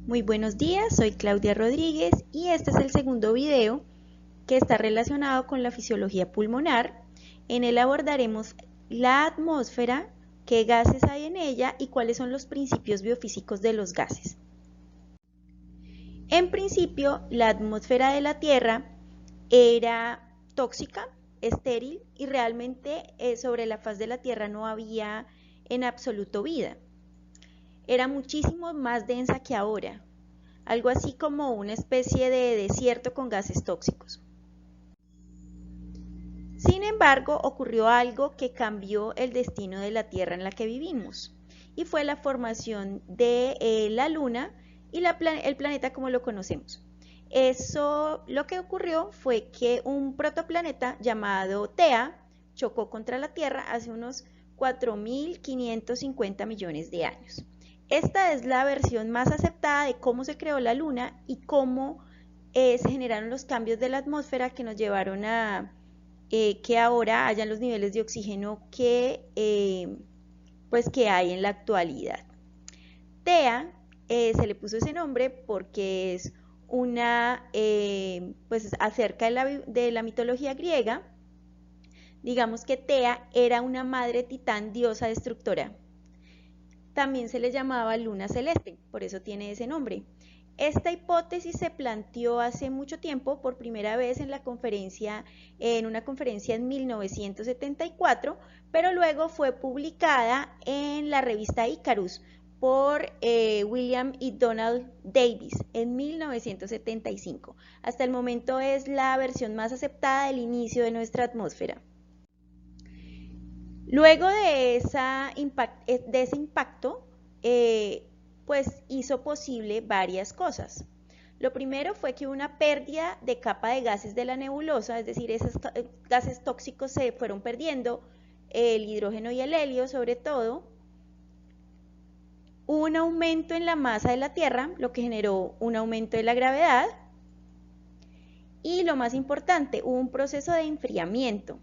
Muy buenos días, soy Claudia Rodríguez y este es el segundo video que está relacionado con la fisiología pulmonar. En él abordaremos la atmósfera, qué gases hay en ella y cuáles son los principios biofísicos de los gases. En principio, la atmósfera de la Tierra era tóxica, estéril y realmente sobre la faz de la Tierra no había en absoluto vida. Era muchísimo más densa que ahora, algo así como una especie de desierto con gases tóxicos. Sin embargo, ocurrió algo que cambió el destino de la Tierra en la que vivimos, y fue la formación de la Luna y el planeta como lo conocemos. Eso lo que ocurrió fue que un protoplaneta llamado Theia chocó contra la Tierra hace unos 4.550 millones de años. Esta es la versión más aceptada de cómo se creó la Luna y cómo se generaron los cambios de la atmósfera que nos llevaron a que ahora hayan los niveles de oxígeno que hay en la actualidad. Theia se le puso ese nombre porque es acerca de la mitología griega. Digamos que Theia era una madre titán diosa destructora. También se le llamaba luna celeste, por eso tiene ese nombre. Esta hipótesis se planteó hace mucho tiempo, por primera vez en una conferencia en 1974, pero luego fue publicada en la revista Icarus por William y Donald Davis en 1975. Hasta el momento es la versión más aceptada del inicio de nuestra atmósfera. Luego de ese impacto, hizo posible varias cosas. Lo primero fue que hubo una pérdida de capa de gases de la nebulosa, es decir, esos gases tóxicos se fueron perdiendo, el hidrógeno y el helio sobre todo. Hubo un aumento en la masa de la Tierra, lo que generó un aumento de la gravedad. Y lo más importante, hubo un proceso de enfriamiento.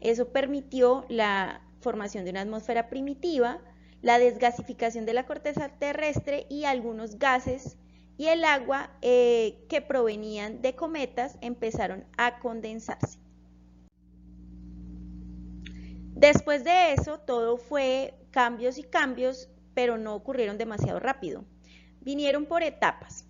Eso permitió la formación de una atmósfera primitiva, la desgasificación de la corteza terrestre y algunos gases y el agua que provenían de cometas empezaron a condensarse. Después de eso, todo fue cambios y cambios, pero no ocurrieron demasiado rápido. Vinieron por etapas.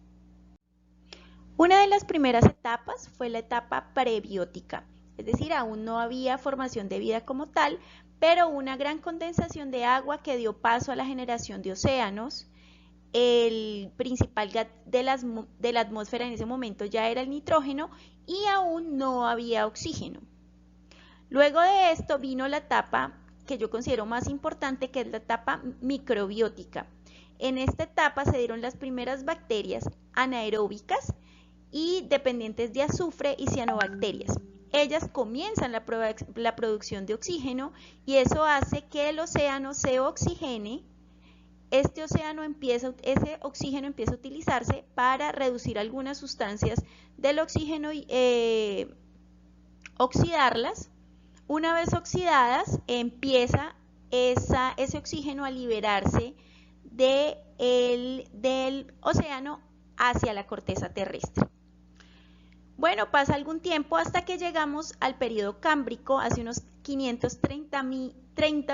Una de las primeras etapas fue la etapa prebiótica, es decir, aún no había formación de vida como tal, pero una gran condensación de agua que dio paso a la generación de océanos. El principal gas de la atmósfera en ese momento ya era el nitrógeno y aún no había oxígeno. Luego de esto vino la etapa que yo considero más importante, que es la etapa microbiótica. En esta etapa se dieron las primeras bacterias anaeróbicas y dependientes de azufre y cianobacterias. Ellas comienzan la producción de oxígeno y eso hace que el océano se oxigene. Ese oxígeno empieza a utilizarse para reducir algunas sustancias del oxígeno y oxidarlas. Una vez oxidadas, empieza ese oxígeno a liberarse del océano hacia la corteza terrestre. Bueno, pasa algún tiempo hasta que llegamos al periodo cámbrico, hace unos 530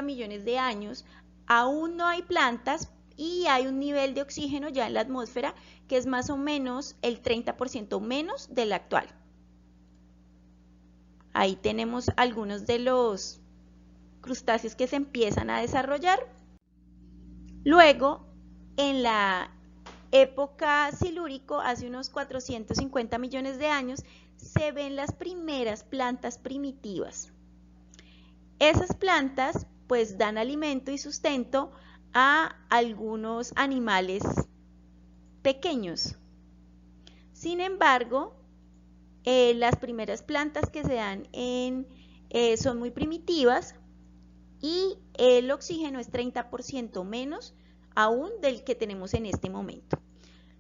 millones de años. Aún no hay plantas y hay un nivel de oxígeno ya en la atmósfera que es más o menos el 30% menos del actual. Ahí tenemos algunos de los crustáceos que se empiezan a desarrollar. Luego, en la época silúrico, hace unos 450 millones de años, se ven las primeras plantas primitivas. Esas plantas pues dan alimento y sustento a algunos animales pequeños. Sin embargo, las primeras plantas que se dan son muy primitivas y el oxígeno es 30% menos aún del que tenemos en este momento.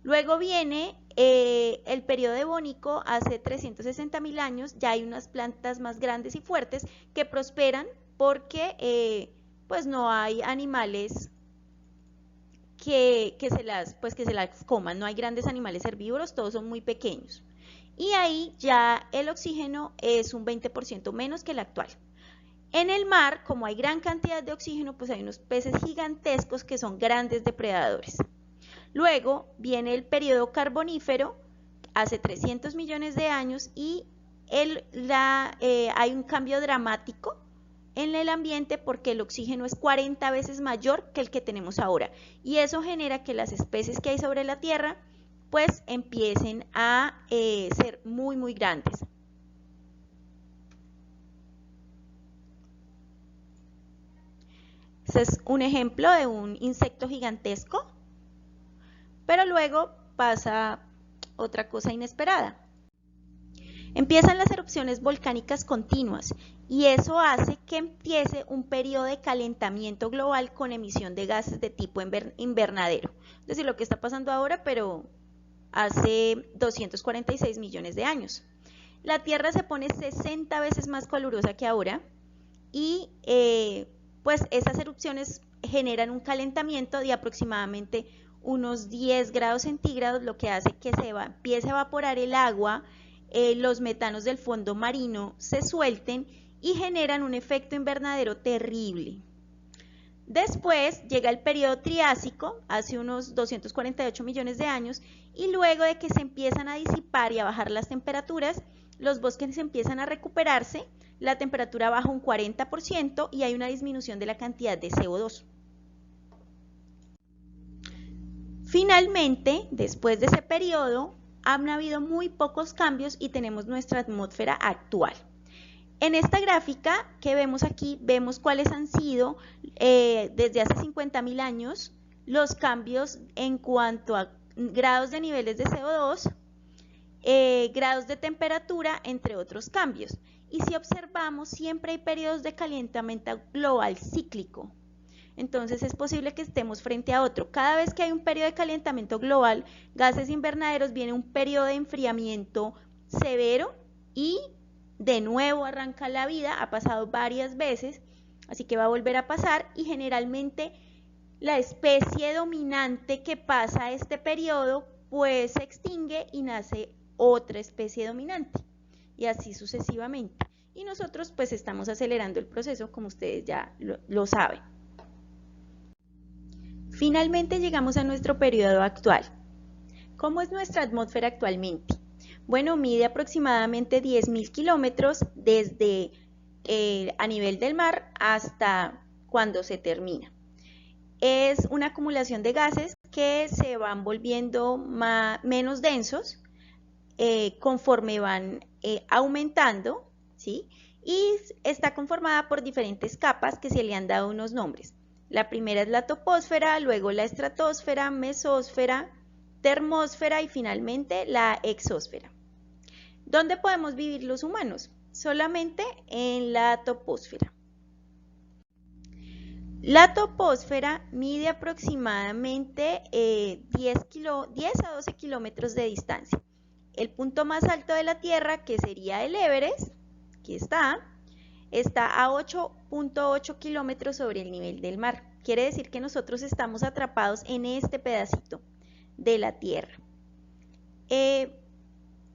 Luego viene el periodo devónico, hace 360.000 años, ya hay unas plantas más grandes y fuertes que prosperan porque pues no hay animales que se las coman. No hay grandes animales herbívoros, todos son muy pequeños. Y ahí ya el oxígeno es un 20% menos que el actual. En el mar, como hay gran cantidad de oxígeno, pues hay unos peces gigantescos que son grandes depredadores. Luego viene el periodo carbonífero, hace 300 millones de años, y hay un cambio dramático en el ambiente porque el oxígeno es 40 veces mayor que el que tenemos ahora. Y eso genera que las especies que hay sobre la Tierra pues empiecen a ser muy, muy grandes. Este es un ejemplo de un insecto gigantesco, pero luego pasa otra cosa inesperada. Empiezan las erupciones volcánicas continuas y eso hace que empiece un periodo de calentamiento global con emisión de gases de tipo invernadero. Es decir, lo que está pasando ahora, pero hace 246 millones de años. La Tierra se pone 60 veces más calurosa que ahora y pues esas erupciones generan un calentamiento de aproximadamente unos 10 grados centígrados, lo que hace que empiece a evaporar el agua, los metanos del fondo marino se suelten y generan un efecto invernadero terrible. Después llega el periodo Triásico, hace unos 248 millones de años, y luego de que se empiezan a disipar y a bajar las temperaturas, los bosques empiezan a recuperarse, la temperatura baja un 40% y hay una disminución de la cantidad de CO2. Finalmente, después de ese periodo, han habido muy pocos cambios y tenemos nuestra atmósfera actual. En esta gráfica que vemos aquí, vemos cuáles han sido desde hace 50.000 años los cambios en cuanto a grados de niveles de CO2, grados de temperatura, entre otros cambios. Y si observamos, siempre hay periodos de calentamiento global cíclico. Entonces es posible que estemos frente a otro. Cada vez que hay un periodo de calentamiento global, gases invernaderos, viene un periodo de enfriamiento severo y de nuevo arranca la vida. Ha pasado varias veces, así que va a volver a pasar y generalmente la especie dominante que pasa este periodo pues se extingue y nace otra especie dominante y así sucesivamente. Y nosotros pues estamos acelerando el proceso, como ustedes ya lo saben. Finalmente llegamos a nuestro periodo actual. ¿Cómo es nuestra atmósfera actualmente? Bueno, mide aproximadamente 10.000 kilómetros desde a nivel del mar hasta cuando se termina. Es una acumulación de gases que se van volviendo menos densos conforme van aumentando, ¿sí? Y está conformada por diferentes capas que se le han dado unos nombres. La primera es la troposfera, luego la estratosfera, mesósfera, termósfera y finalmente la exósfera. ¿Dónde podemos vivir los humanos? Solamente en la troposfera. La troposfera mide aproximadamente 10 a 12 kilómetros de distancia. El punto más alto de la Tierra, que sería el Everest, aquí está a 8.8 kilómetros sobre el nivel del mar. Quiere decir que nosotros estamos atrapados en este pedacito de la Tierra.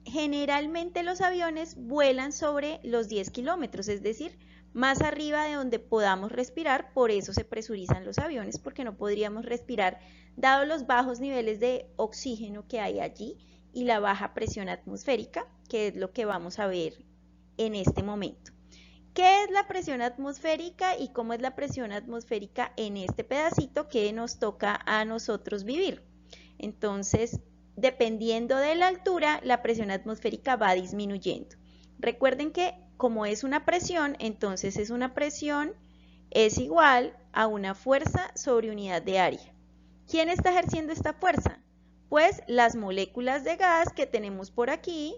Generalmente los aviones vuelan sobre los 10 kilómetros, es decir, más arriba de donde podamos respirar. Por eso se presurizan los aviones, porque no podríamos respirar dado los bajos niveles de oxígeno que hay allí y la baja presión atmosférica, que es lo que vamos a ver en este momento. ¿Qué es la presión atmosférica y cómo es la presión atmosférica en este pedacito que nos toca a nosotros vivir? Entonces, dependiendo de la altura, la presión atmosférica va disminuyendo. Recuerden que como es una presión, entonces es igual a una fuerza sobre unidad de área. ¿Quién está ejerciendo esta fuerza? Pues las moléculas de gas que tenemos por aquí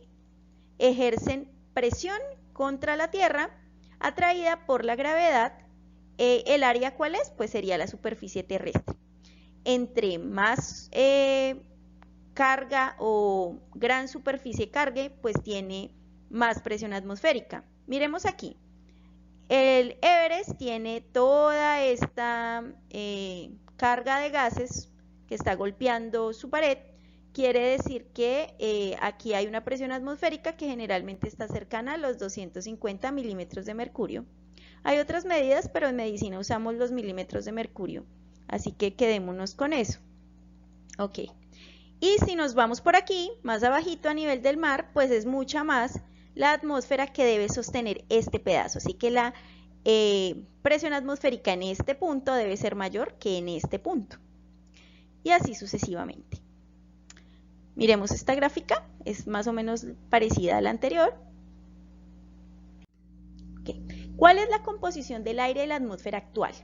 ejercen presión contra la Tierra atraída por la gravedad. ¿El área cuál es? Pues sería la superficie terrestre. Entre más carga o gran superficie cargue, pues tiene más presión atmosférica. Miremos aquí. El Everest tiene toda esta carga de gases que está golpeando su pared, quiere decir que aquí hay una presión atmosférica que generalmente está cercana a los 250 milímetros de mercurio. Hay otras medidas, pero en medicina usamos los milímetros de mercurio, así que quedémonos con eso. Ok. Y si nos vamos por aquí, más abajito a nivel del mar, pues es mucha más la atmósfera que debe sostener este pedazo. Así que la presión atmosférica en este punto debe ser mayor que en este punto. Y así sucesivamente. Miremos esta gráfica, es más o menos parecida a la anterior. Okay. ¿Cuál es la composición del aire de la atmósfera actual?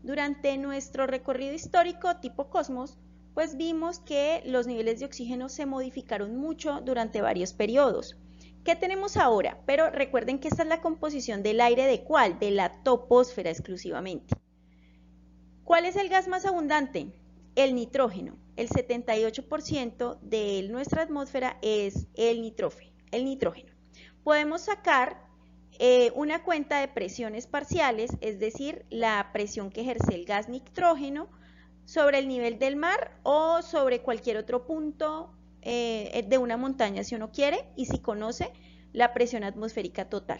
Durante nuestro recorrido histórico tipo Cosmos, pues vimos que los niveles de oxígeno se modificaron mucho durante varios periodos. ¿Qué tenemos ahora? Pero recuerden que esta es la composición del aire ¿de cuál? De la troposfera exclusivamente. ¿Cuál es el gas más abundante? El nitrógeno. El 78% de nuestra atmósfera es el nitrógeno. Podemos sacar una cuenta de presiones parciales, es decir, la presión que ejerce el gas nitrógeno sobre el nivel del mar o sobre cualquier otro punto de una montaña si uno quiere y si conoce la presión atmosférica total.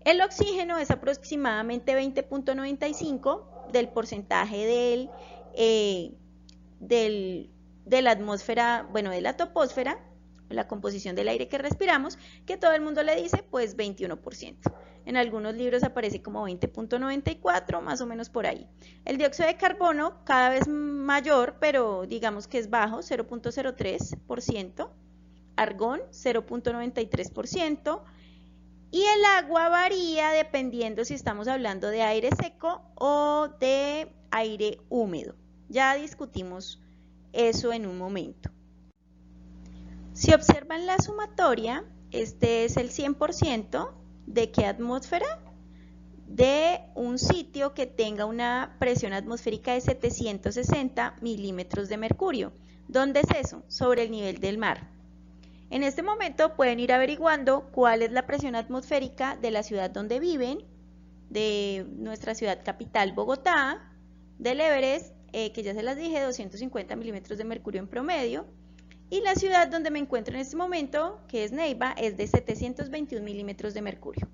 El oxígeno es aproximadamente 20.95 del porcentaje de la atmósfera, bueno, de la troposfera, la composición del aire que respiramos, que todo el mundo le dice pues 21%. En algunos libros aparece como 20.94, más o menos por ahí. El dióxido de carbono cada vez mayor, pero digamos que es bajo, 0.03%. Argón, 0.93%. Y el agua varía dependiendo si estamos hablando de aire seco o de aire húmedo. Ya discutimos eso en un momento. Si observan la sumatoria, este es el 100% de qué atmósfera, de un sitio que tenga una presión atmosférica de 760 milímetros de mercurio. ¿Dónde es eso? Sobre el nivel del mar. En este momento pueden ir averiguando cuál es la presión atmosférica de la ciudad donde viven, de nuestra ciudad capital Bogotá, del Everest, que ya se las dije, 250 milímetros de mercurio en promedio, y la ciudad donde me encuentro en este momento, que es Neiva, es de 721 milímetros de mercurio.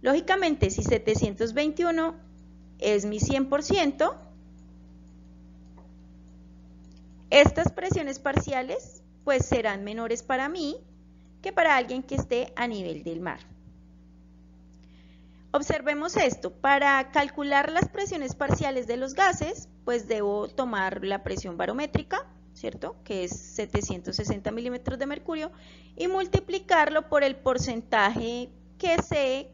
Lógicamente, si 721 es mi 100%, estas presiones parciales pues serán menores para mí que para alguien que esté a nivel del mar. Observemos esto, para calcular las presiones parciales de los gases, pues debo tomar la presión barométrica, ¿cierto? Que es 760 milímetros de mercurio, y multiplicarlo por el porcentaje que sé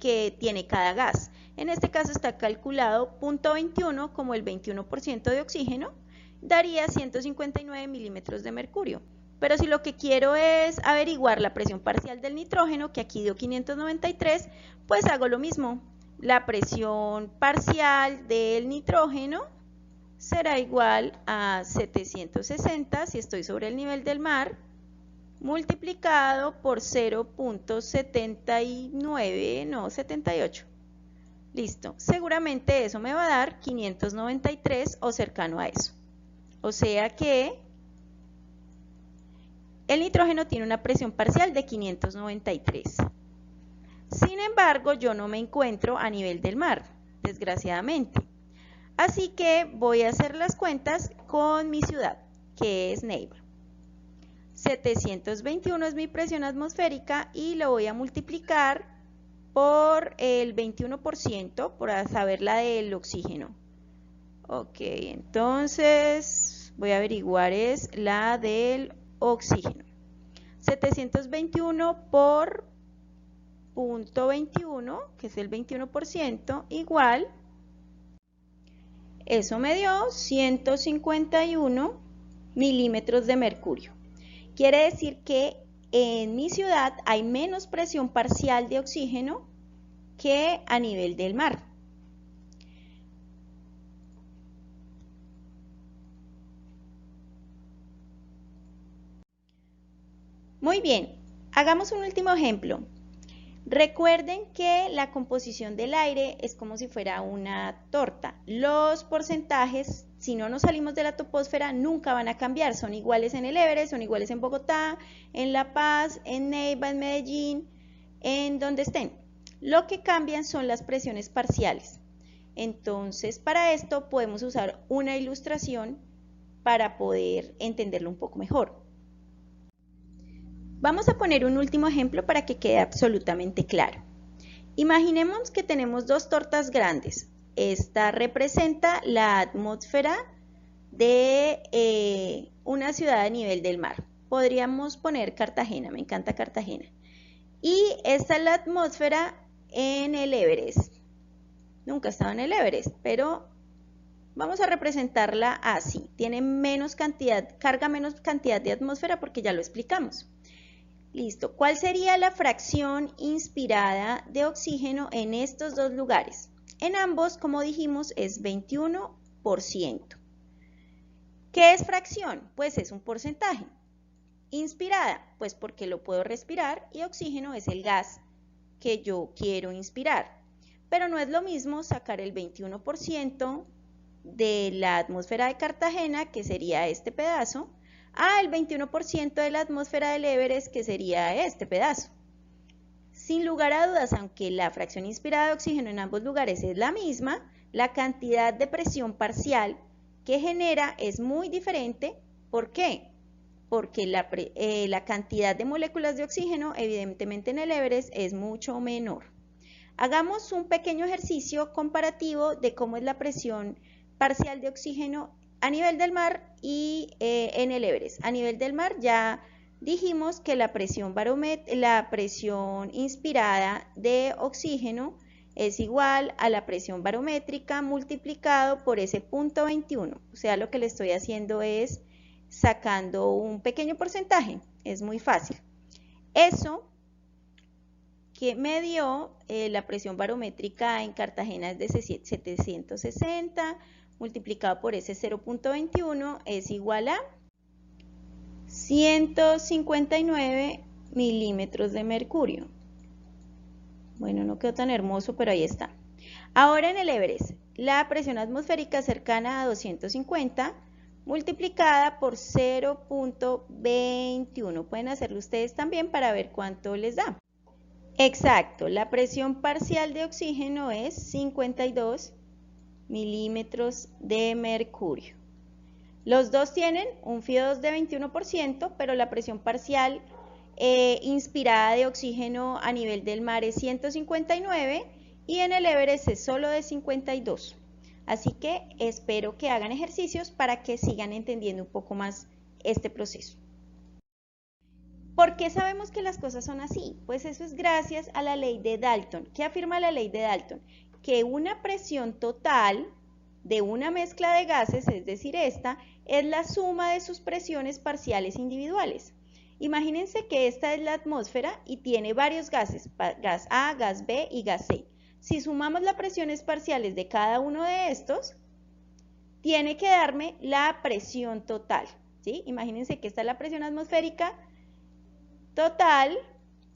que tiene cada gas. En este caso está calculado 0.21 como el 21% de oxígeno, daría 159 milímetros de mercurio. Pero si lo que quiero es averiguar la presión parcial del nitrógeno, que aquí dio 593, pues hago lo mismo. La presión parcial del nitrógeno será igual a 760, si estoy sobre el nivel del mar, multiplicado por 0.79, no, 78. Listo, seguramente eso me va a dar 593 o cercano a eso. O sea que el nitrógeno tiene una presión parcial de 593. Sin embargo, yo no me encuentro a nivel del mar, desgraciadamente. Así que voy a hacer las cuentas con mi ciudad, que es Neiva. 721 es mi presión atmosférica y lo voy a multiplicar por el 21% para saber la del oxígeno. Ok, entonces voy a averiguar es la del oxígeno. 721 por 0.21, que es el 21%, igual, eso me dio 151 milímetros de mercurio. Quiere decir que en mi ciudad hay menos presión parcial de oxígeno que a nivel del mar. Muy bien, hagamos un último ejemplo. Recuerden que la composición del aire es como si fuera una torta. Los porcentajes, si no nos salimos de la troposfera, nunca van a cambiar. Son iguales en el Everest, son iguales en Bogotá, en La Paz, en Neiva, en Medellín, en donde estén. Lo que cambian son las presiones parciales. Entonces, para esto podemos usar una ilustración para poder entenderlo un poco mejor. Vamos a poner un último ejemplo para que quede absolutamente claro. Imaginemos que tenemos dos tortas grandes. Esta representa la atmósfera de una ciudad a nivel del mar. Podríamos poner Cartagena, me encanta Cartagena. Y esta es la atmósfera en el Everest. Nunca he estado en el Everest, pero vamos a representarla así. Tiene menos cantidad, carga menos cantidad de atmósfera porque ya lo explicamos. Listo. ¿Cuál sería la fracción inspirada de oxígeno en estos dos lugares? En ambos, como dijimos, es 21%. ¿Qué es fracción? Pues es un porcentaje. Inspirada, pues porque lo puedo respirar y oxígeno es el gas que yo quiero inspirar. Pero no es lo mismo sacar el 21% de la atmósfera de Cartagena, que sería este pedazo, el 21% de la atmósfera del Everest, que sería este pedazo. Sin lugar a dudas, aunque la fracción inspirada de oxígeno en ambos lugares es la misma, la cantidad de presión parcial que genera es muy diferente. ¿Por qué? Porque la cantidad de moléculas de oxígeno, evidentemente en el Everest, es mucho menor. Hagamos un pequeño ejercicio comparativo de cómo es la presión parcial de oxígeno a nivel del mar y en el Everest. A nivel del mar ya dijimos que la presión inspirada de oxígeno es igual a la presión barométrica multiplicado por ese punto 21. O sea, lo que le estoy haciendo es sacando un pequeño porcentaje. Es muy fácil. Eso que me dio la presión barométrica en Cartagena es de 760, multiplicado por ese 0.21 es igual a 159 milímetros de mercurio. Bueno, no quedó tan hermoso, pero ahí está. Ahora en el Everest, la presión atmosférica cercana a 250 multiplicada por 0.21. Pueden hacerlo ustedes también para ver cuánto les da. Exacto, la presión parcial de oxígeno es 52 milímetros de mercurio. Los dos tienen un FiO2 de 21%, pero la presión parcial inspirada de oxígeno a nivel del mar es 159 y en el Everest es solo de 52. Así que espero que hagan ejercicios para que sigan entendiendo un poco más este proceso. ¿Por qué sabemos que las cosas son así? Pues eso es gracias a la ley de Dalton. ¿Qué afirma la ley de Dalton? Que una presión total de una mezcla de gases, es decir, esta, es la suma de sus presiones parciales individuales. Imagínense que esta es la atmósfera y tiene varios gases, gas A, gas B y gas C. Si sumamos las presiones parciales de cada uno de estos, tiene que darme la presión total, ¿sí? Imagínense que esta es la presión atmosférica total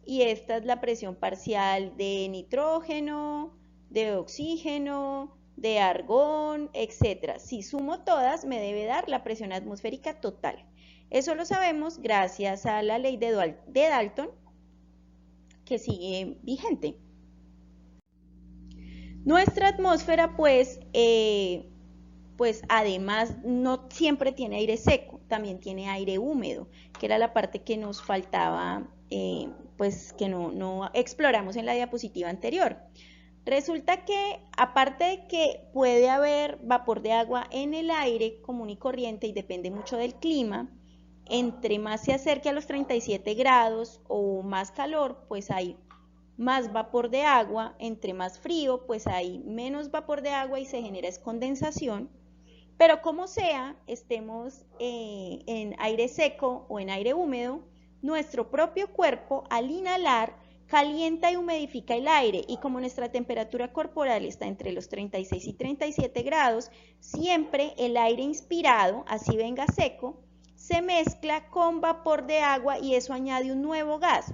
y esta es la presión parcial de nitrógeno, de oxígeno, de argón, etc. Si sumo todas, me debe dar la presión atmosférica total. Eso lo sabemos gracias a la ley de Dalton, que sigue vigente. Nuestra atmósfera, pues además no siempre tiene aire seco, también tiene aire húmedo, que era la parte que nos faltaba, pues que no exploramos en la diapositiva anterior. Resulta que, aparte de que puede haber vapor de agua en el aire común y corriente y depende mucho del clima, entre más se acerque a los 37 grados o más calor, pues hay más vapor de agua, entre más frío, pues hay menos vapor de agua y se genera condensación. Pero como sea, estemos en aire seco o en aire húmedo, nuestro propio cuerpo al inhalar calienta y humidifica el aire y como nuestra temperatura corporal está entre los 36 y 37 grados, siempre el aire inspirado, así venga seco, se mezcla con vapor de agua y eso añade un nuevo gas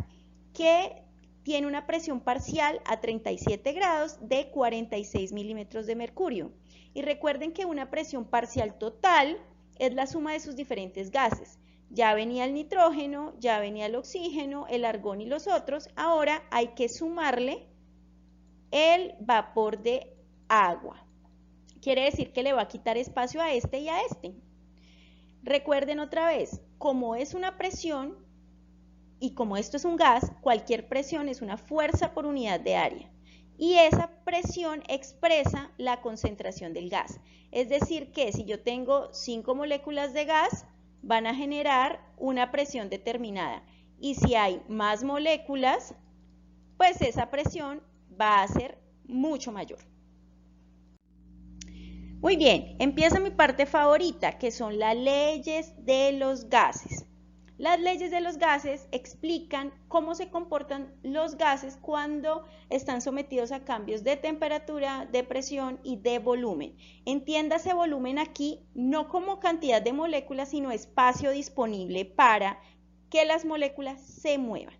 que tiene una presión parcial a 37 grados de 46 milímetros de mercurio. Y recuerden que una presión parcial total es la suma de sus diferentes gases. Ya venía el nitrógeno, ya venía el oxígeno, el argón y los otros. Ahora hay que sumarle el vapor de agua. Quiere decir que le va a quitar espacio a este y a este. Recuerden otra vez, como es una presión y como esto es un gas, cualquier presión es una fuerza por unidad de área. Y esa presión expresa la concentración del gas. Es decir que si yo tengo 5 moléculas de gas, van a generar una presión determinada. Y si hay más moléculas, pues esa presión va a ser mucho mayor. Muy bien, empieza mi parte favorita, que son las leyes de los gases. Las leyes de los gases explican cómo se comportan los gases cuando están sometidos a cambios de temperatura, de presión y de volumen. Entiéndase volumen aquí no como cantidad de moléculas, sino espacio disponible para que las moléculas se muevan.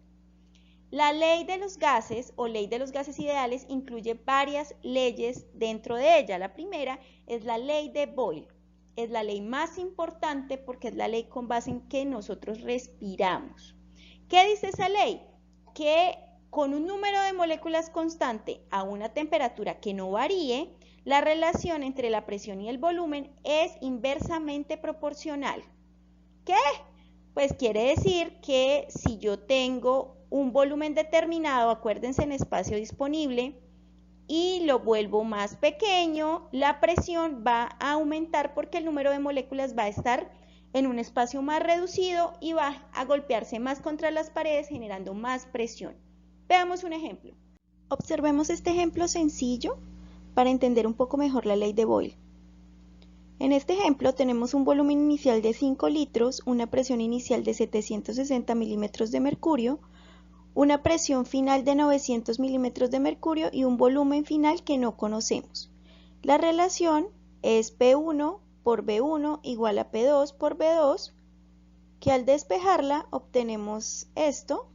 La ley de los gases o ley de los gases ideales incluye varias leyes dentro de ella. La primera es la ley de Boyle. Es la ley más importante porque es la ley con base en que nosotros respiramos. ¿Qué dice esa ley? Que con un número de moléculas constante a una temperatura que no varíe, la relación entre la presión y el volumen es inversamente proporcional. ¿Qué? Pues quiere decir que si yo tengo un volumen determinado, acuérdense en espacio disponible, y lo vuelvo más pequeño, la presión va a aumentar porque el número de moléculas va a estar en un espacio más reducido y va a golpearse más contra las paredes generando más presión. Veamos un ejemplo. Observemos este ejemplo sencillo para entender un poco mejor la ley de Boyle. En este ejemplo tenemos un volumen inicial de 5 litros, una presión inicial de 760 milímetros de mercurio, una presión final de 900 milímetros de mercurio y un volumen final que no conocemos. La relación es P1 por B1 igual a P2 por B2, que al despejarla obtenemos esto,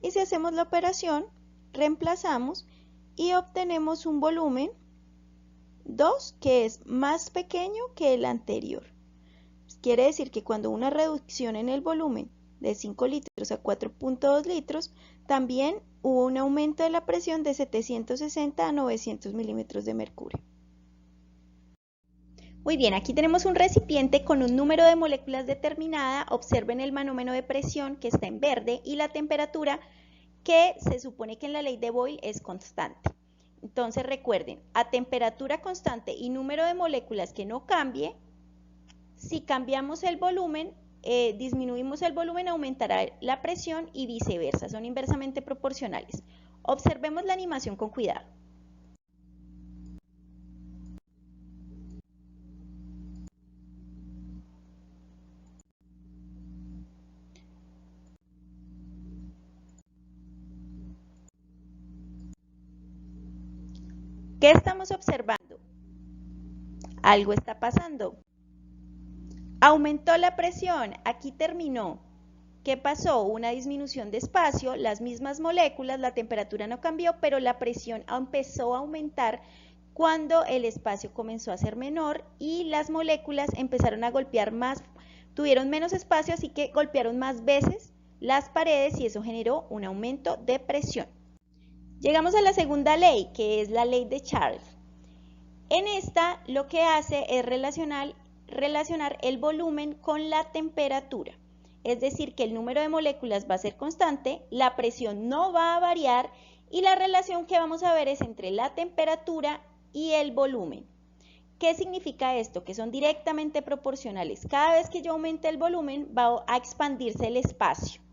y si hacemos la operación, reemplazamos y obtenemos un volumen 2 que es más pequeño que el anterior. Quiere decir que cuando una reducción en el volumen de 5 litros a 4.2 litros, también hubo un aumento de la presión de 760 a 900 milímetros de mercurio. Muy bien, aquí tenemos un recipiente con un número de moléculas determinada. Observen el manómeno de presión que está en verde y la temperatura que se supone que en la ley de Boyle es constante. Entonces recuerden, a temperatura constante y número de moléculas que no cambie, si cambiamos el volumen, disminuimos el volumen, aumentará la presión y viceversa, son inversamente proporcionales. Observemos la animación con cuidado. ¿Qué estamos observando? Algo está pasando. Aumentó la presión, aquí terminó. ¿Qué pasó? Una disminución de espacio, las mismas moléculas, la temperatura no cambió, pero la presión empezó a aumentar cuando el espacio comenzó a ser menor y las moléculas empezaron a golpear más, tuvieron menos espacio, así que golpearon más veces las paredes y eso generó un aumento de presión. Llegamos a la segunda ley, que es la ley de Charles. En esta lo que hace es relacionar el volumen con la temperatura. Es decir, que el número de moléculas va a ser constante, la presión no va a variar y la relación que vamos a ver es entre la temperatura y el volumen. ¿Qué significa esto? Que son directamente proporcionales. Cada vez que yo aumente el volumen va a expandirse el espacio.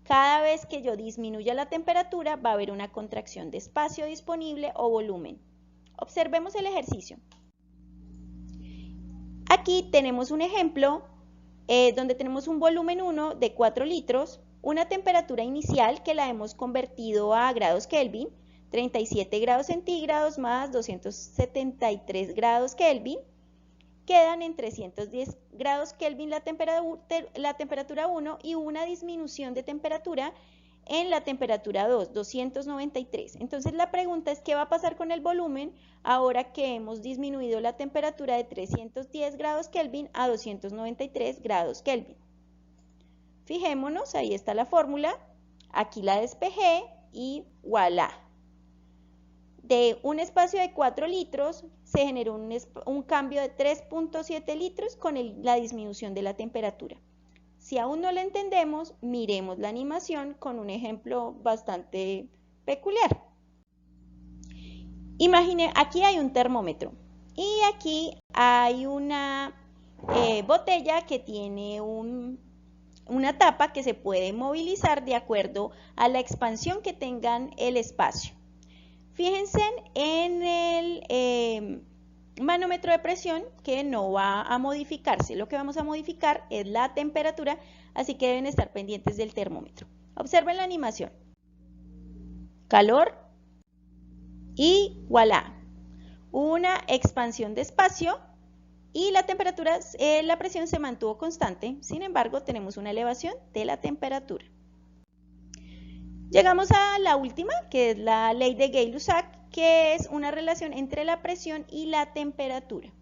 Cada vez que yo disminuya la temperatura va a haber una contracción de espacio disponible o volumen. Observemos el ejercicio. Aquí tenemos un ejemplo donde tenemos un volumen 1 de 4 litros, una temperatura inicial que la hemos convertido a grados Kelvin, 37 grados centígrados más 273 grados Kelvin, quedan en 310 grados Kelvin la temperatura 1 y una disminución de temperatura en la temperatura 2, 293. Entonces la pregunta es, ¿qué va a pasar con el volumen ahora que hemos disminuido la temperatura de 310 grados Kelvin a 293 grados Kelvin? Fijémonos, ahí está la fórmula, aquí la despejé y voilà. De un espacio de 4 litros se generó un cambio de 3.7 litros con la disminución de la temperatura. Si aún no la entendemos, miremos la animación con un ejemplo bastante peculiar. Imagine, aquí hay un termómetro y aquí hay una botella que tiene una tapa que se puede movilizar de acuerdo a la expansión que tengan el espacio. Fíjense en el manómetro de presión que no va a modificarse. Lo que vamos a modificar es la temperatura, así que deben estar pendientes del termómetro. Observen la animación. Calor y voilà. Una expansión de espacio y la temperatura, la presión se mantuvo constante. Sin embargo, tenemos una elevación de la temperatura. Llegamos a la última, que es la ley de Gay-Lussac, que es una relación entre la presión y la temperatura.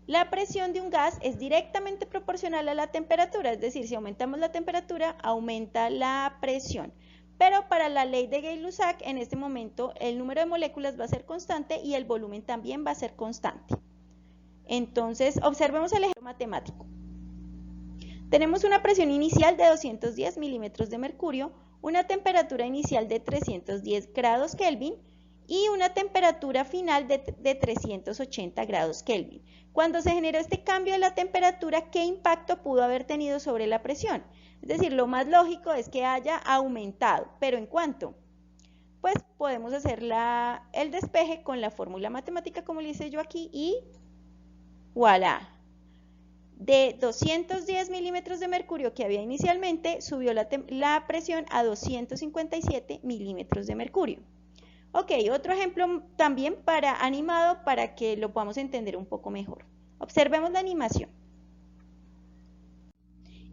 La presión de un gas es directamente proporcional a la temperatura, es decir, si aumentamos la temperatura, aumenta la presión. Pero para la ley de Gay-Lussac, en este momento, el número de moléculas va a ser constante y el volumen también va a ser constante. Entonces, observemos el ejemplo matemático. Tenemos una presión inicial de 210 milímetros de mercurio, una temperatura inicial de 310 grados Kelvin y una temperatura final de 380 grados Kelvin. Cuando se generó este cambio de la temperatura, ¿qué impacto pudo haber tenido sobre la presión? Es decir, lo más lógico es que haya aumentado, pero ¿en cuánto? Pues podemos hacer el despeje con la fórmula matemática como le hice yo aquí y voilà. De 210 milímetros de mercurio que había inicialmente, subió la presión a 257 milímetros de mercurio. Ok, otro ejemplo también animado para que lo podamos entender un poco mejor. Observemos la animación.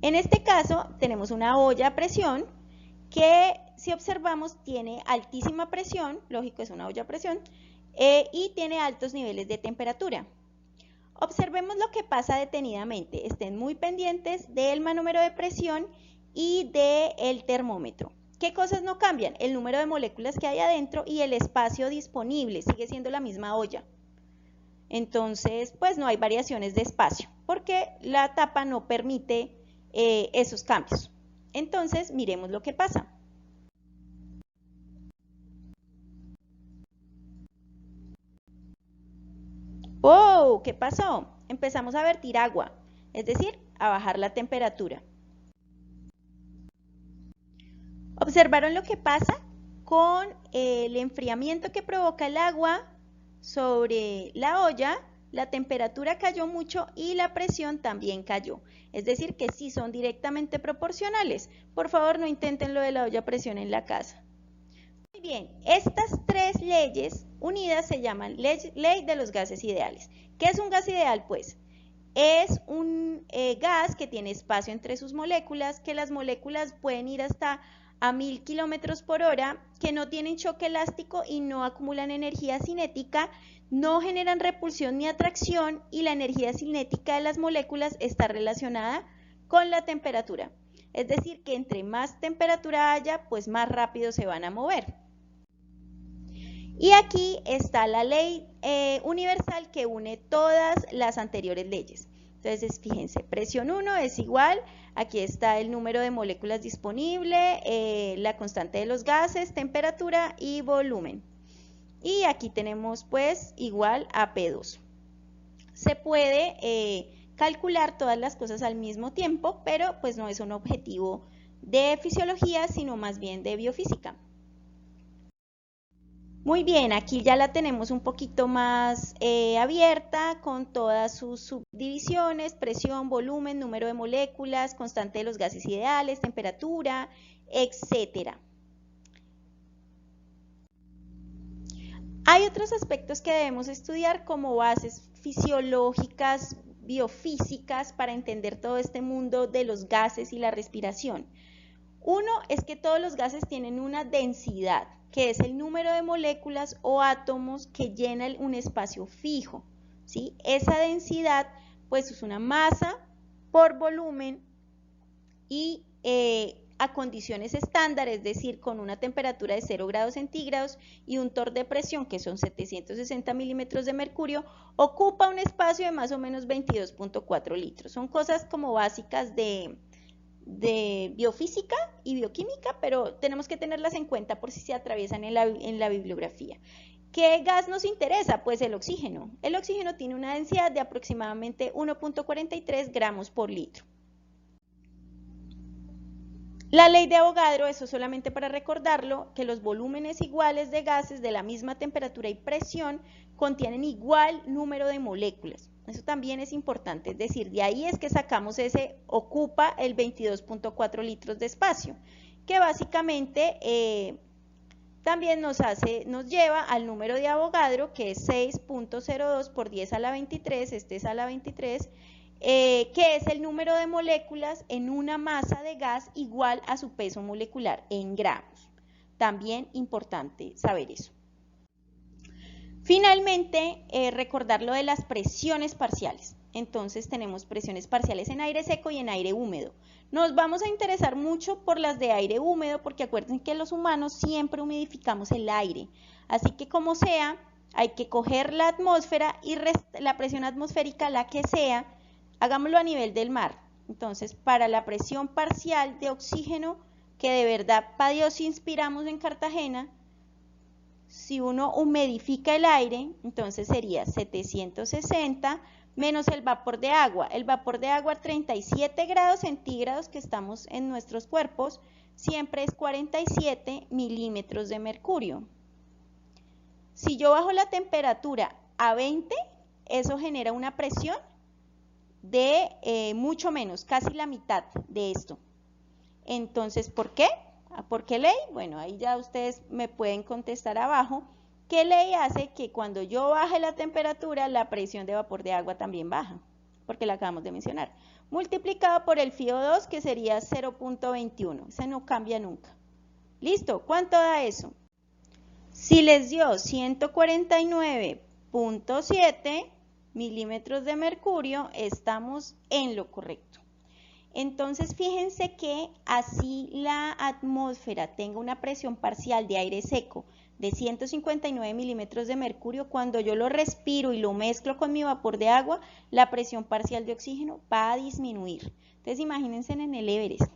En este caso tenemos una olla a presión que, si observamos, tiene altísima presión, lógico es una olla a presión, y tiene altos niveles de temperatura. Observemos lo que pasa detenidamente. Estén muy pendientes del manómetro de presión y del termómetro. ¿Qué cosas no cambian? El número de moléculas que hay adentro y el espacio disponible. Sigue siendo la misma olla. Entonces, pues no hay variaciones de espacio porque la tapa no permite esos cambios. Entonces, miremos lo que pasa. ¡Oh! ¿Qué pasó? Empezamos a vertir agua, es decir, a bajar la temperatura. ¿Observaron lo que pasa con el enfriamiento que provoca el agua sobre la olla? La temperatura cayó mucho y la presión también cayó. Es decir, que sí son directamente proporcionales. Por favor, no intenten lo de la olla a presión en la casa. Muy bien, estas tres leyes unidas se llaman ley de los gases ideales. ¿Qué es un gas ideal? Pues es un gas que tiene espacio entre sus moléculas, que las moléculas pueden ir hasta a 1000 kilómetros por hora, que no tienen choque elástico y no acumulan energía cinética, no generan repulsión ni atracción y la energía cinética de las moléculas está relacionada con la temperatura. Es decir, que entre más temperatura haya, pues más rápido se van a mover. Y aquí está la ley universal que une todas las anteriores leyes. Entonces, fíjense, presión 1 es igual, aquí está el número de moléculas disponible, la constante de los gases, temperatura y volumen. Y aquí tenemos pues igual a P2. Se puede calcular todas las cosas al mismo tiempo, pero pues no es un objetivo de fisiología, sino más bien de biofísica. Muy bien, aquí ya la tenemos un poquito más abierta con todas sus subdivisiones, presión, volumen, número de moléculas, constante de los gases ideales, temperatura, etc. Hay otros aspectos que debemos estudiar como bases fisiológicas, biofísicas, para entender todo este mundo de los gases y la respiración. Uno es que todos los gases tienen una densidad, que es el número de moléculas o átomos que llenan un espacio fijo, ¿sí? Esa densidad pues es una masa por volumen y a condiciones estándar, es decir, con una temperatura de 0 grados centígrados y un torr de presión que son 760 milímetros de mercurio, ocupa un espacio de más o menos 22.4 litros. Son cosas como básicas de biofísica y bioquímica, pero tenemos que tenerlas en cuenta por si se atraviesan en la bibliografía. ¿Qué gas nos interesa? Pues el oxígeno. El oxígeno tiene una densidad de aproximadamente 1.43 gramos por litro. La ley de Avogadro, eso solamente para recordarlo, que los volúmenes iguales de gases de la misma temperatura y presión contienen igual número de moléculas. Eso también es importante, es decir, de ahí es que sacamos ese, ocupa el 22.4 litros de espacio, que básicamente también nos lleva al número de Avogadro, que es 6.02 por 10 a la 23, este es a la 23, que es el número de moléculas en una masa de gas igual a su peso molecular en gramos. También importante saber eso. Finalmente, recordar lo de las presiones parciales. Entonces tenemos presiones parciales en aire seco y en aire húmedo. Nos vamos a interesar mucho por las de aire húmedo porque acuérdense que los humanos siempre humidificamos el aire. Así que como sea, hay que coger la atmósfera y la presión atmosférica, la que sea, hagámoslo a nivel del mar. Entonces, para la presión parcial de oxígeno, que de verdad, para Dios, inspiramos en Cartagena, si uno humidifica el aire, entonces sería 760 menos el vapor de agua. El vapor de agua a 37 grados centígrados que estamos en nuestros cuerpos, siempre es 47 milímetros de mercurio. Si yo bajo la temperatura a 20, eso genera una presión de mucho menos, casi la mitad de esto. Entonces, ¿por qué? ¿Por qué ley? Bueno, ahí ya ustedes me pueden contestar abajo. ¿Qué ley hace que cuando yo baje la temperatura, la presión de vapor de agua también baja? Porque la acabamos de mencionar. Multiplicado por el FiO2, que sería 0.21. Ese no cambia nunca. ¿Listo? ¿Cuánto da eso? Si les dio 149.7 milímetros de mercurio, estamos en lo correcto. Entonces, fíjense que así la atmósfera tenga una presión parcial de aire seco de 159 milímetros de mercurio, cuando yo lo respiro y lo mezclo con mi vapor de agua, la presión parcial de oxígeno va a disminuir. Entonces, imagínense en el Everest.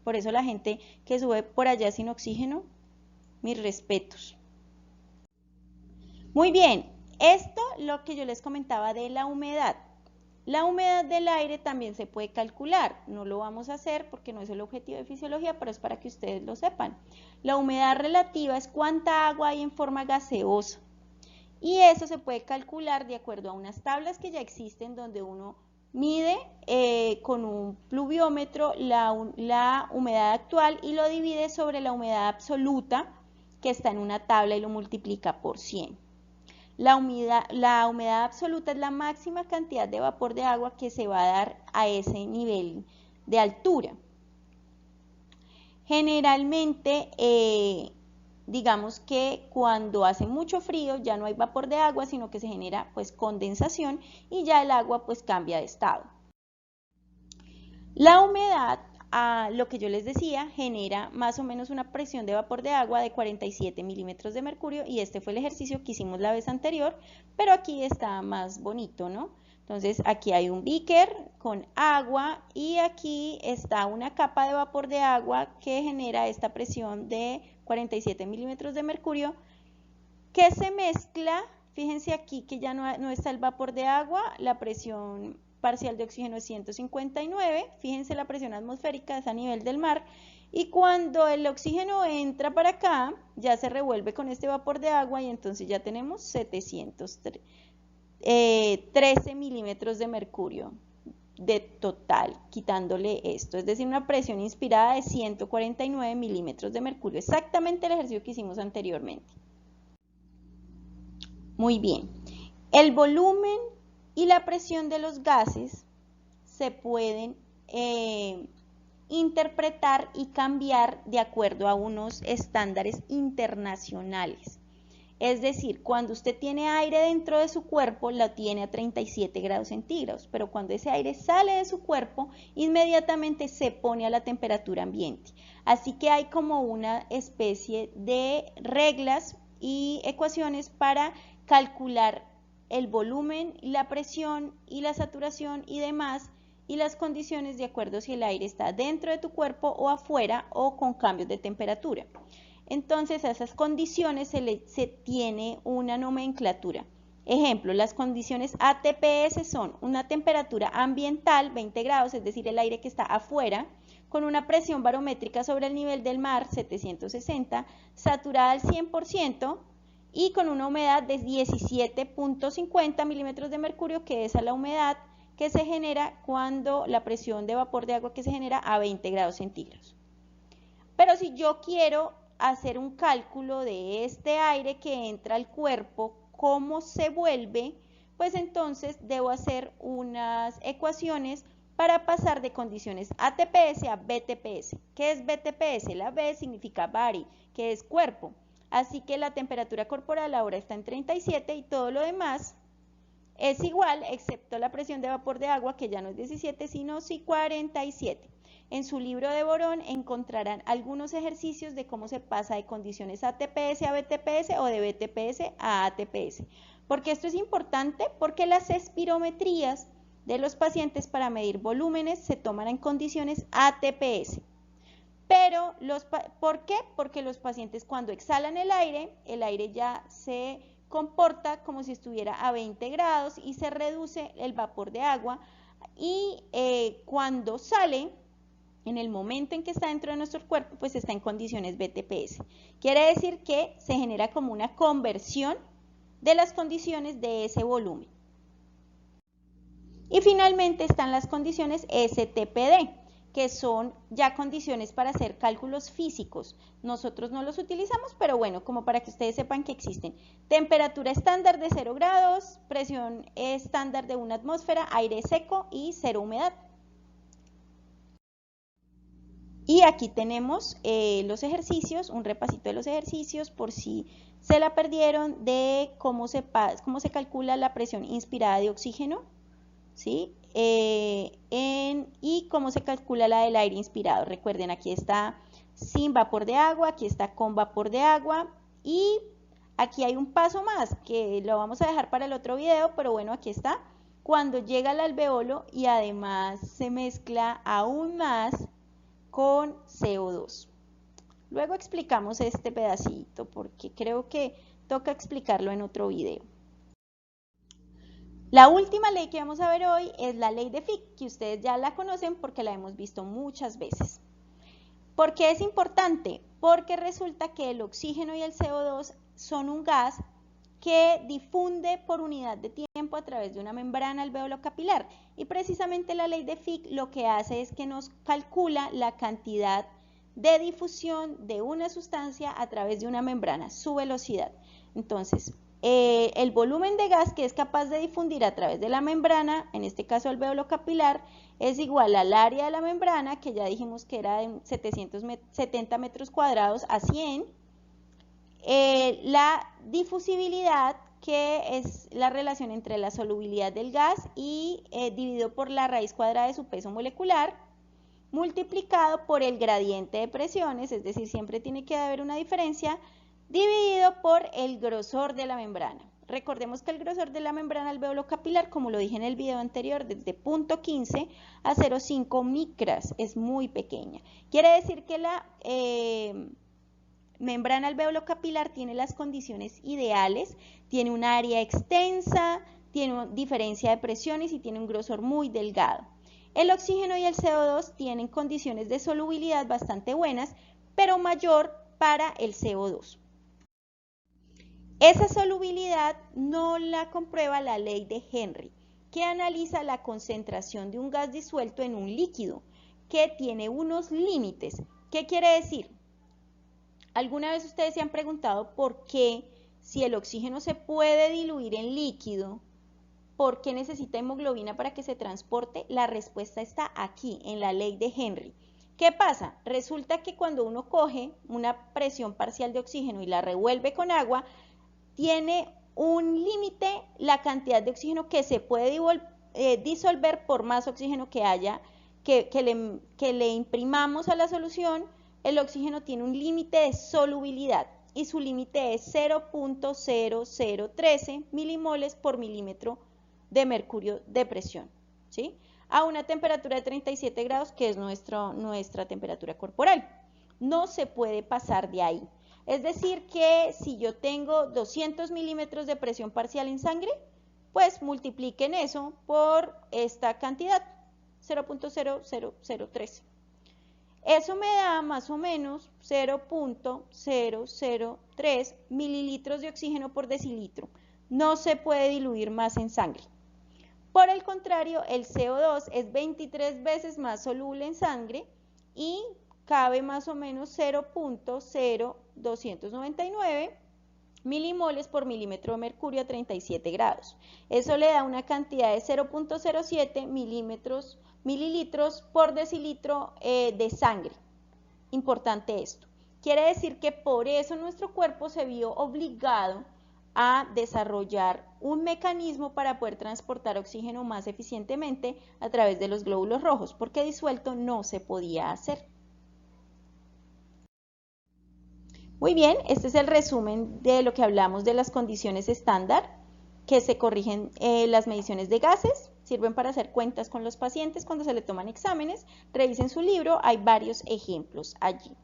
Por eso la gente que sube por allá sin oxígeno, mis respetos. Muy bien, esto lo que yo les comentaba de la humedad. La humedad del aire también se puede calcular, no lo vamos a hacer porque no es el objetivo de fisiología, pero es para que ustedes lo sepan. La humedad relativa es cuánta agua hay en forma gaseosa y eso se puede calcular de acuerdo a unas tablas que ya existen donde uno mide con un pluviómetro la humedad actual y lo divide sobre la humedad absoluta que está en una tabla y lo multiplica por 100. La humedad absoluta es la máxima cantidad de vapor de agua que se va a dar a ese nivel de altura. Generalmente, digamos que cuando hace mucho frío ya no hay vapor de agua, sino que se genera pues condensación y ya el agua pues cambia de estado. La humedad, lo que yo les decía, genera más o menos una presión de vapor de agua de 47 milímetros de mercurio y este fue el ejercicio que hicimos la vez anterior, pero aquí está más bonito, ¿no? Entonces aquí hay un beaker con agua y aquí está una capa de vapor de agua que genera esta presión de 47 milímetros de mercurio que se mezcla, fíjense aquí que ya no está el vapor de agua, la presión parcial de oxígeno es 159, fíjense la presión atmosférica es a nivel del mar y cuando el oxígeno entra para acá ya se revuelve con este vapor de agua y entonces ya tenemos 713 milímetros de mercurio de total, quitándole esto, es decir, una presión inspirada de 149 milímetros de mercurio, exactamente el ejercicio que hicimos anteriormente. Muy bien, el volumen y la presión de los gases se pueden interpretar y cambiar de acuerdo a unos estándares internacionales. Es decir, cuando usted tiene aire dentro de su cuerpo, lo tiene a 37 grados centígrados, pero cuando ese aire sale de su cuerpo, inmediatamente se pone a la temperatura ambiente. Así que hay como una especie de reglas y ecuaciones para calcular el volumen, la presión y la saturación y demás, y las condiciones de acuerdo si el aire está dentro de tu cuerpo o afuera o con cambios de temperatura. Entonces a esas condiciones se tiene una nomenclatura. Ejemplo, las condiciones ATPS son una temperatura ambiental, 20 grados, es decir, el aire que está afuera, con una presión barométrica sobre el nivel del mar, 760, saturada al 100% y con una humedad de 17.50 milímetros de mercurio, que es la humedad que se genera cuando la presión de vapor de agua que se genera a 20 grados centígrados. Pero si yo quiero hacer un cálculo de este aire que entra al cuerpo, cómo se vuelve, pues entonces debo hacer unas ecuaciones para pasar de condiciones ATPS a BTPS. ¿Qué es BTPS? La B significa body, que es cuerpo. Así que la temperatura corporal ahora está en 37 y todo lo demás es igual, excepto la presión de vapor de agua, que ya no es 17, sino sí 47. En su libro de Borón encontrarán algunos ejercicios de cómo se pasa de condiciones ATPS a BTPS o de BTPS a ATPS. ¿Por qué esto es importante? Porque las espirometrías de los pacientes para medir volúmenes se toman en condiciones ATPS. Pero, ¿por qué? Porque los pacientes cuando exhalan el aire ya se comporta como si estuviera a 20 grados y se reduce el vapor de agua y cuando sale, en el momento en que está dentro de nuestro cuerpo, pues está en condiciones BTPS. Quiere decir que se genera como una conversión de las condiciones de ese volumen. Y finalmente están las condiciones STPD, que son ya condiciones para hacer cálculos físicos. Nosotros no los utilizamos, pero bueno, como para que ustedes sepan que existen. Temperatura estándar de 0 grados, presión estándar de una atmósfera, aire seco y cero humedad. Y aquí tenemos los ejercicios, un repasito de los ejercicios por si se la perdieron, de cómo se calcula la presión inspirada de oxígeno, ¿sí? Y cómo se calcula la del aire inspirado. Recuerden, aquí está sin vapor de agua, aquí está con vapor de agua y aquí hay un paso más que lo vamos a dejar para el otro video, pero bueno, aquí está. Cuando llega al alveolo y además se mezcla aún más con CO2. Luego explicamos este pedacito porque creo que toca explicarlo en otro video. La última ley que vamos a ver hoy es la ley de Fick, que ustedes ya la conocen porque la hemos visto muchas veces. ¿Por qué es importante? Porque resulta que el oxígeno y el CO2 son un gas que difunde por unidad de tiempo a través de una membrana alveolo capilar. Y precisamente la ley de Fick lo que hace es que nos calcula la cantidad de difusión de una sustancia a través de una membrana, su velocidad. Entonces, el volumen de gas que es capaz de difundir a través de la membrana, en este caso alveolo capilar, es igual al área de la membrana, que ya dijimos que era de 770 metros cuadrados a 100, la difusibilidad, que es la relación entre la solubilidad del gas y dividido por la raíz cuadrada de su peso molecular, multiplicado por el gradiente de presiones, es decir, siempre tiene que haber una diferencia, dividido por el grosor de la membrana. Recordemos que el grosor de la membrana alveolo capilar, como lo dije en el video anterior, desde 0.15 a 0.5 micras, es muy pequeña. Quiere decir que la membrana alveolo capilar tiene las condiciones ideales, tiene un área extensa, tiene una diferencia de presiones y tiene un grosor muy delgado. El oxígeno y el CO2 tienen condiciones de solubilidad bastante buenas, pero mayor para el CO2. Esa solubilidad no la comprueba la ley de Henry, que analiza la concentración de un gas disuelto en un líquido, que tiene unos límites. ¿Qué quiere decir? ¿Alguna vez ustedes se han preguntado por qué, si el oxígeno se puede diluir en líquido, por qué necesita hemoglobina para que se transporte? La respuesta está aquí, en la ley de Henry. ¿Qué pasa? Resulta que cuando uno coge una presión parcial de oxígeno y la revuelve con agua, tiene un límite la cantidad de oxígeno que se puede disolver por más oxígeno que haya, que le imprimamos a la solución. El oxígeno tiene un límite de solubilidad y su límite es 0.0013 milimoles por milímetro de mercurio de presión, ¿sí? A una temperatura de 37 grados, que es nuestra temperatura corporal. No se puede pasar de ahí. Es decir que si yo tengo 200 milímetros de presión parcial en sangre, pues multipliquen eso por esta cantidad, 0.0013. Eso me da más o menos 0.003 mililitros de oxígeno por decilitro. No se puede diluir más en sangre. Por el contrario, el CO2 es 23 veces más soluble en sangre y cabe más o menos 0.0299 milimoles por milímetro de mercurio a 37 grados. Eso le da una cantidad de 0.07 mililitros por decilitro de sangre. Importante esto. Quiere decir que por eso nuestro cuerpo se vio obligado a desarrollar un mecanismo para poder transportar oxígeno más eficientemente a través de los glóbulos rojos, porque disuelto no se podía hacer. Muy bien, este es el resumen de lo que hablamos de las condiciones estándar, que se corrigen las mediciones de gases, sirven para hacer cuentas con los pacientes cuando se le toman exámenes. Revisen su libro, hay varios ejemplos allí.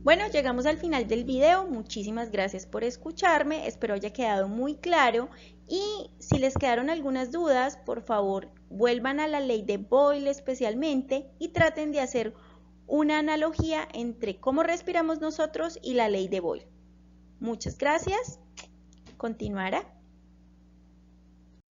Bueno, llegamos al final del video. Muchísimas gracias por escucharme, espero haya quedado muy claro y si les quedaron algunas dudas, por favor, vuelvan a la ley de Boyle especialmente y traten de hacer una analogía entre cómo respiramos nosotros y la ley de Boyle. Muchas gracias. Continuará.